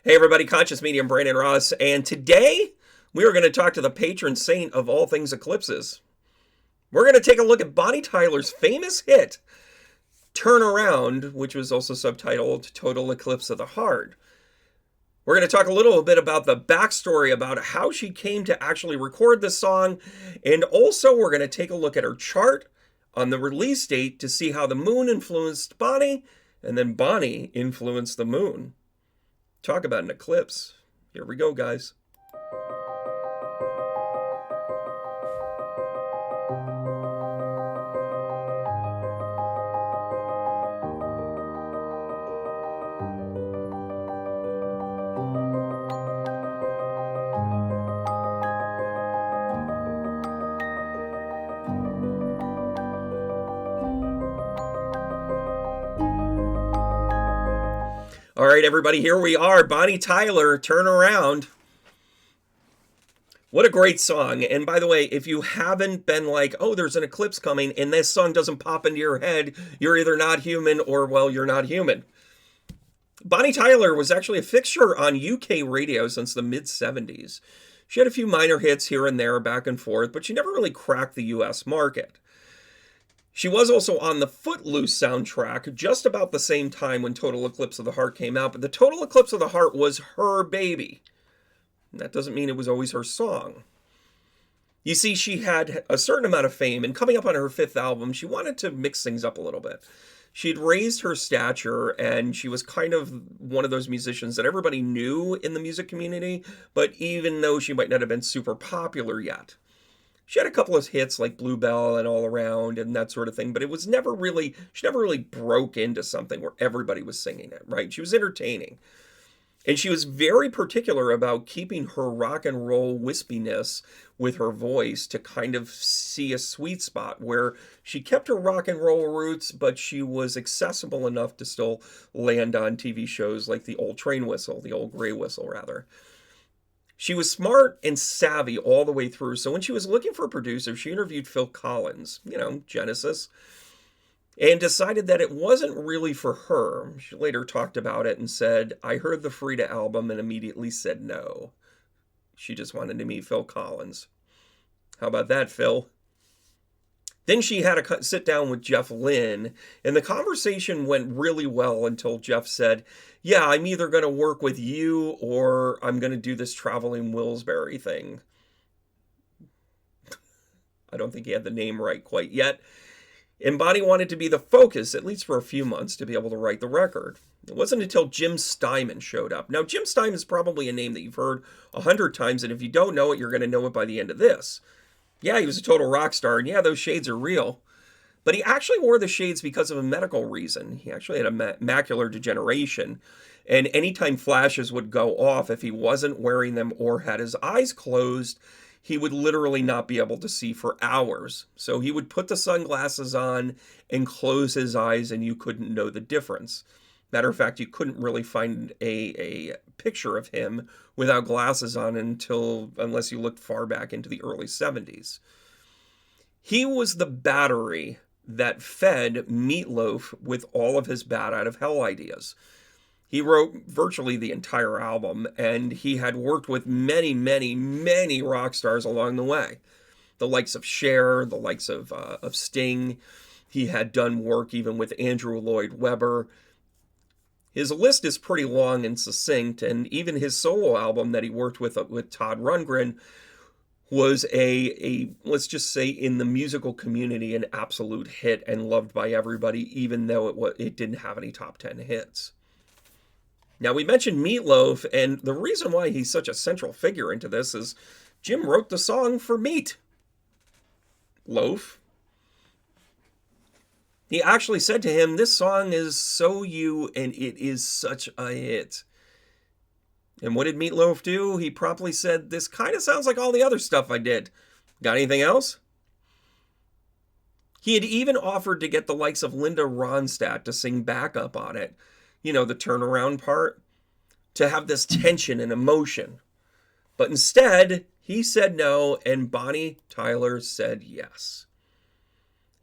Hey everybody, Conscious Medium Brandon Russ, and today we are going to talk to the patron saint of all things eclipses. We're going to take a look at Bonnie Tyler's famous hit, Turn Around, which was also subtitled Total Eclipse of the Heart. We're going to talk a little bit about the backstory about how she came to actually record this song, and also we're going to take a look at her chart on the release date to see how the moon influenced Bonnie, and then Bonnie influenced the moon. Talk about an eclipse. Here we go, guys. All right, everybody, here we are. Bonnie Tyler, Turn Around. What a great song. And by the way, if you haven't been like, oh, there's an eclipse coming, and this song doesn't pop into your head, you're either not human or, well, you're not human. Bonnie Tyler was actually a fixture on UK radio since the mid-70s. She had a few minor hits here and there, back and forth, but she never really cracked the US market. She was also on the Footloose soundtrack just about the same time when Total Eclipse of the Heart came out, but the Total Eclipse of the Heart was her baby. That doesn't mean it was always her song. You see, she had a certain amount of fame, and coming up on her fifth album, she wanted to mix things up a little bit. She'd raised her stature, and she was kind of one of those musicians that everybody knew in the music community, but even though she might not have been super popular yet. She had a couple of hits like Bluebell and All Around and that sort of thing, but it was she never really broke into something where everybody was singing it, right? She was entertaining. And she was very particular about keeping her rock and roll wispiness with her voice to kind of see a sweet spot where she kept her rock and roll roots, but she was accessible enough to still land on TV shows like the old gray whistle rather. She was smart and savvy all the way through, so when she was looking for a producer, she interviewed Phil Collins, Genesis, and decided that it wasn't really for her. She later talked about it and said, I heard the Frida album and immediately said no. She just wanted to meet Phil Collins. How about that, Phil? Then she had a sit down with Jeff Lynne, and the conversation went really well until Jeff said, yeah, I'm either going to work with you or I'm going to do this traveling Wilsbury thing. I don't think he had the name right quite yet. And Bonnie wanted to be the focus, at least for a few months, to be able to write the record. It wasn't until Jim Steinman showed up. Now, Jim Steinman is probably a name that you've heard 100 times, and if you don't know it, you're going to know it by the end of this. Yeah, he was a total rock star, and yeah, those shades are real. But he actually wore the shades because of a medical reason. He actually had a macular degeneration, and anytime flashes would go off, if he wasn't wearing them or had his eyes closed, he would literally not be able to see for hours. So he would put the sunglasses on and close his eyes, and you couldn't know the difference. Matter of fact, you couldn't really find a picture of him without glasses on unless you looked far back into the early 70s. He was the battery that fed Meatloaf with all of his bat out of hell ideas. He wrote virtually the entire album, and he had worked with many, many, many rock stars along the way. The likes of Cher, the likes of Sting. He had done work even with Andrew Lloyd Webber. His list is pretty long and succinct, and even his solo album that he worked with Todd Rundgren was let's just say in the musical community, an absolute hit and loved by everybody, even though it didn't have any top 10 hits. Now, we mentioned Meatloaf, and the reason why he's such a central figure into this is Jim wrote the song for Meat Loaf. He actually said to him, this song is so you, and it is such a hit. And what did Meatloaf do? He promptly said, this kind of sounds like all the other stuff I did. Got anything else? He had even offered to get the likes of Linda Ronstadt to sing backup on it. The turnaround part, to have this tension and emotion. But instead, he said no, and Bonnie Tyler said yes.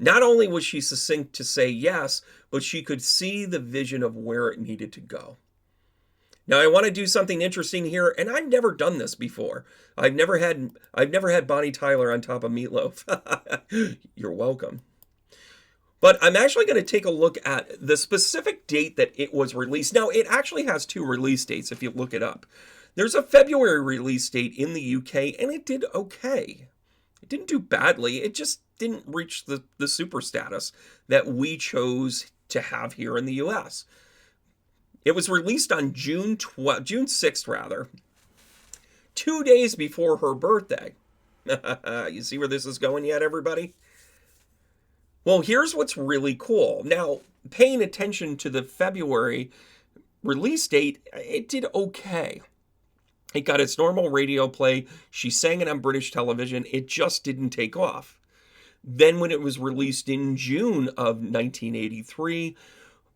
Not only was she succinct to say yes, but she could see the vision of where it needed to go. Now I want to do something interesting here, and I've never done this before. I've never had Bonnie Tyler on top of Meatloaf. You're welcome. But I'm actually going to take a look at the specific date that it was released. Now, it actually has 2 release dates if you look it up. There's a February release date in the UK, and it did okay. It didn't do badly. It just didn't reach the super status that we chose to have here in the US. It was released on June 6th, rather, 2 days before her birthday. You see where this is going yet, everybody? Well, here's what's really cool. Now, paying attention to the February release date, it did okay. It got its normal radio play. She sang it on British television. It just didn't take off. Then when it was released in June of 1983,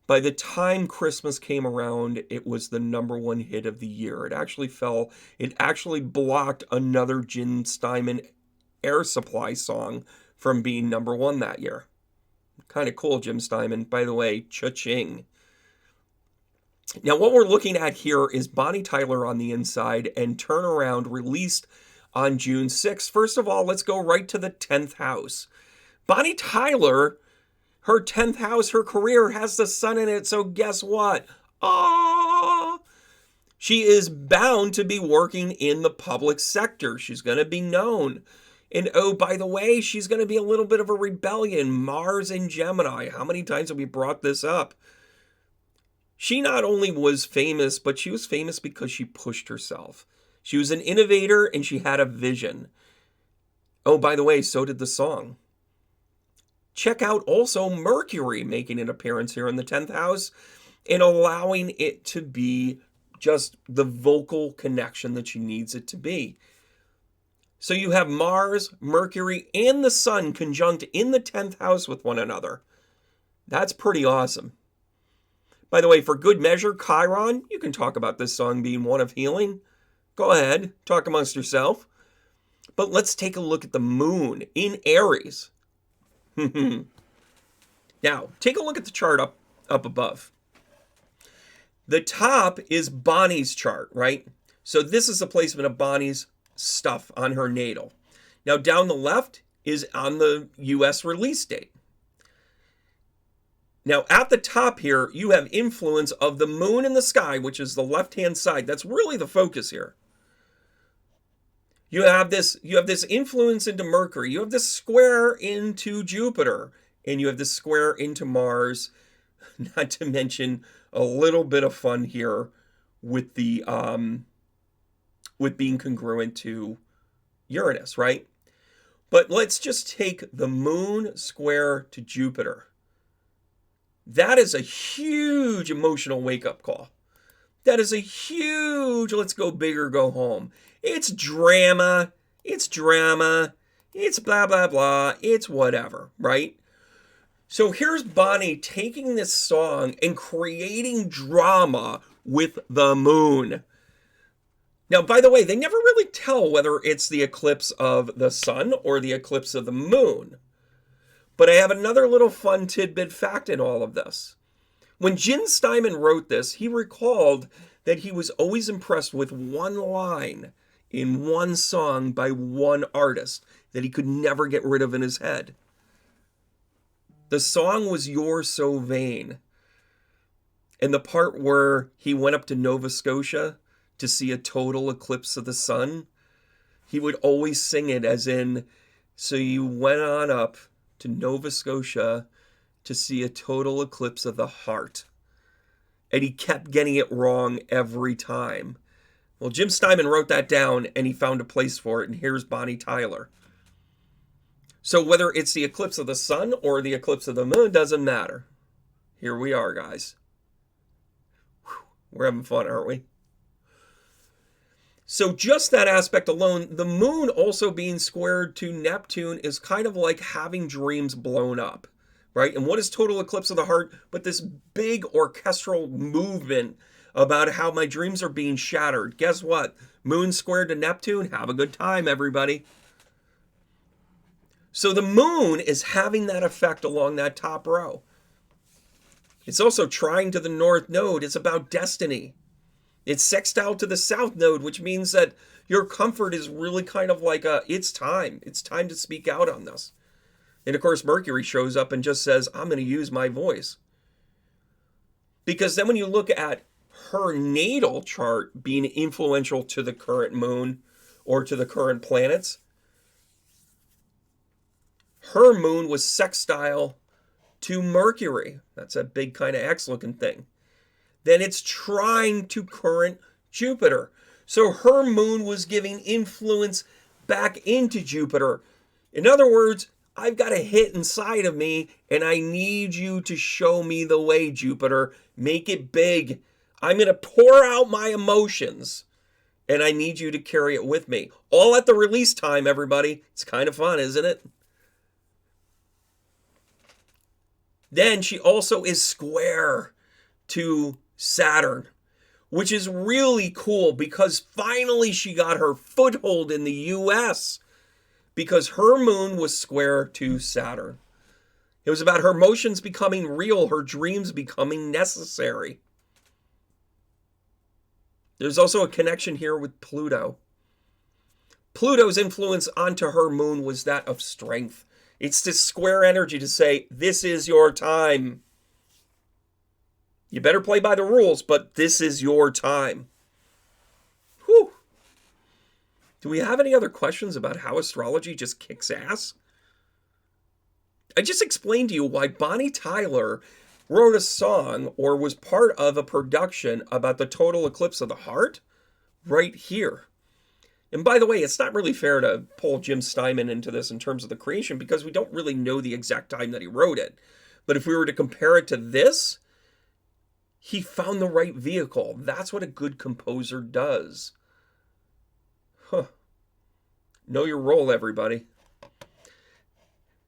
by the time Christmas came around, it was the #1 hit of the year. It actually blocked another Jim Steinman Air Supply song from being #1 that year. Kind of cool, Jim Steinman. By the way, cha-ching. Now, what we're looking at here is Bonnie Tyler on the inside and Turnaround, released on June 6th. First of all, let's go right to the 10th house. Bonnie Tyler, her 10th house, her career has the sun in it, so guess what? She is bound to be working in the public sector. She's going to be known. And oh, by the way, she's going to be a little bit of a rebellion. Mars and Gemini. How many times have we brought this up? She not only was famous, but she was famous because she pushed herself. She was an innovator and she had a vision. Oh, by the way, so did the song. Check out also Mercury making an appearance here in the 10th house and allowing it to be just the vocal connection that she needs it to be. So you have Mars, Mercury, and the Sun conjunct in the 10th house with one another. That's pretty awesome. By the way, for good measure, Chiron, you can talk about this song being one of healing. Go ahead, talk amongst yourself. But let's take a look at the moon in Aries. Now, take a look at the chart up above. The top is Bonnie's chart, right? So this is the placement of Bonnie's stuff on her natal. Now, down the left is on the US release date. Now, at the top here, you have influence of the moon in the sky, which is the left-hand side. That's really the focus here. You have this influence into Mercury. You have this square into Jupiter. And you have this square into Mars. Not to mention a little bit of fun here with the with being congruent to Uranus, right? But let's just take the moon square to Jupiter. That is a huge emotional wake-up call. That is a huge let's go big or go home. It's drama. It's drama. It's blah, blah, blah. It's whatever, right? So here's Bonnie taking this song and creating drama with the moon. Now, by the way, they never really tell whether it's the eclipse of the sun or the eclipse of the moon. But I have another little fun tidbit fact in all of this. When Jim Steinman wrote this, he recalled that he was always impressed with one line in one song by one artist that he could never get rid of in his head. The song was You're So Vain. And the part where he went up to Nova Scotia to see a total eclipse of the sun, he would always sing it as in, so you went on up to Nova Scotia to see a total eclipse of the heart. And he kept getting it wrong every time. Well, Jim Steinman wrote that down and he found a place for it, and here's Bonnie Tyler. So whether it's the eclipse of the sun or the eclipse of the moon, doesn't matter. Here we are, guys. Whew, we're having fun, aren't we? So just that aspect alone, the moon also being squared to Neptune is kind of like having dreams blown up, right? And what is total eclipse of the heart but this big orchestral movement about how my dreams are being shattered? Guess what? Moon squared to Neptune. Have a good time, everybody. So the moon is having that effect along that top row. It's also trying to the North Node. It's about destiny. It's sextile to the south node, which means that your comfort is really kind of like it's time. It's time to speak out on this. And of course, Mercury shows up and just says, I'm going to use my voice. Because then when you look at her natal chart being influential to the current moon or to the current planets, her moon was sextile to Mercury. That's a big kind of X-looking thing. Then it's trine to current Jupiter. So her moon was giving influence back into Jupiter. In other words, I've got a hit inside of me, and I need you to show me the way, Jupiter. Make it big. I'm going to pour out my emotions, and I need you to carry it with me. All at the release time, everybody. It's kind of fun, isn't it? Then she also is square to Saturn, which is really cool because finally she got her foothold in the U.S. because her moon was square to Saturn. It was about her emotions becoming real, her dreams becoming necessary. There's also a connection here with Pluto. Pluto's influence onto her moon was that of strength. It's this square energy to say, this is your time. You better play by the rules, but this is your time. Whew. Do we have any other questions about how astrology just kicks ass? I just explained to you why Bonnie Tyler wrote a song or was part of a production about the total eclipse of the heart right here. And by the way, it's not really fair to pull Jim Steinman into this in terms of the creation because we don't really know the exact time that he wrote it. But if we were to compare it to this, he found the right vehicle. That's what a good composer does. Huh. Know your role, everybody.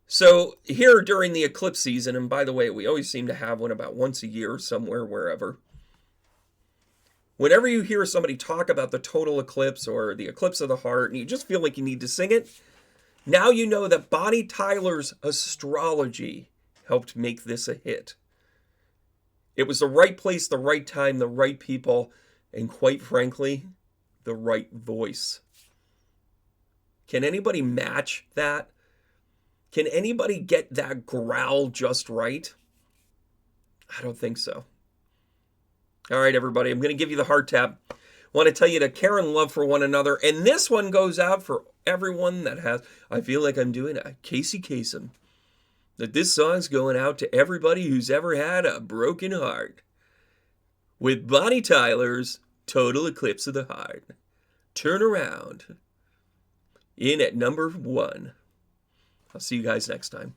So here during the eclipse season, and by the way, we always seem to have one about once a year somewhere, wherever. Whenever you hear somebody talk about the total eclipse or the eclipse of the heart, and you just feel like you need to sing it, now you know that Bonnie Tyler's Astrology helped make this a hit. It was the right place, the right time, the right people, and quite frankly, the right voice. Can anybody match that? Can anybody get that growl just right? I don't think so. All right, everybody, I'm going to give you the heart tap. I want to tell you to care and love for one another. And this one goes out for everyone that has, I feel like I'm doing a Casey Kasem. That this song's going out to everybody who's ever had a broken heart. With Bonnie Tyler's Total Eclipse of the Heart. Turn around. In at number 1. I'll see you guys next time.